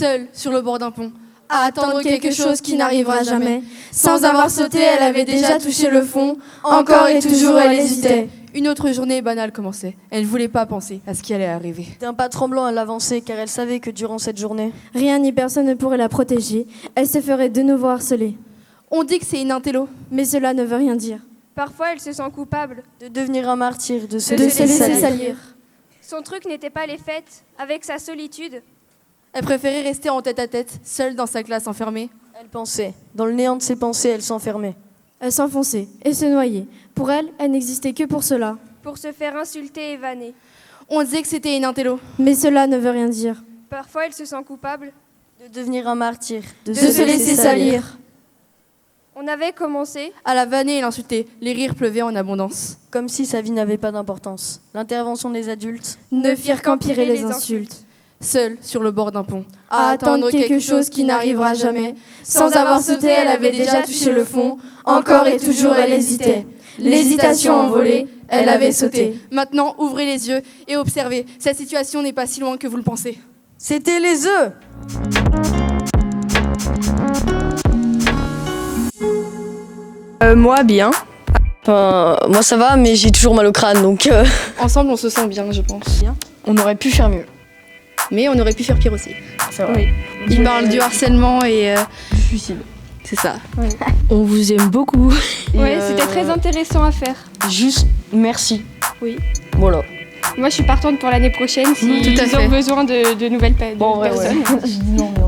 seule sur le bord d'un pont, à attendre quelque chose qui n'arrivera jamais. Sans avoir sauté, elle avait déjà touché le fond. Encore et toujours, elle hésitait. Une autre journée banale commençait. Elle ne voulait pas penser à ce qui allait arriver. D'un pas tremblant, elle avançait, car elle savait que durant cette journée, rien ni personne ne pourrait la protéger. Elle se ferait de nouveau harceler. On dit que c'est une intello, mais cela ne veut rien dire. Parfois, elle se sent coupable de devenir un martyr, de se laisser salir. Son truc n'était pas les fêtes, avec sa solitude. Elle préférait rester en tête-à-tête, seule dans sa classe enfermée. Elle pensait. Dans le néant de ses pensées, elle s'enfermait. Elle s'enfonçait et se noyait. Pour elle, elle n'existait que pour cela. Pour se faire insulter et vanner. On disait que c'était une intello, mais cela ne veut rien dire. Parfois, elle se sent coupable de devenir un martyr, de se laisser salir. On avait commencé à la vanner et l'insulter. Les rires pleuvaient en abondance. Comme si sa vie n'avait pas d'importance. L'intervention des adultes ne firent qu'empirer les insultes. Seule sur le bord d'un pont, à attendre quelque chose qui n'arrivera jamais. Sans avoir sauté, elle avait déjà touché le fond. Encore et toujours, elle hésitait. L'hésitation envolée, elle avait sauté. Maintenant, ouvrez les yeux et observez. Cette situation n'est pas si loin que vous le pensez. C'était les œufs. Moi, bien. Enfin, moi, ça va, mais j'ai toujours mal au crâne, donc... Ensemble, on se sent bien, je pense. Bien. On aurait pu faire mieux. Mais on aurait pu faire pire aussi. C'est vrai. Oui. Il parle du harcèlement et... du suicide. C'est ça. Oui. On vous aime beaucoup. Oui, c'était très intéressant à faire. Juste merci. Oui. Voilà. Moi, je suis partante pour l'année prochaine si Tout à ils fait. ont besoin de nouvelles personnes. Ouais. Je dis non, mais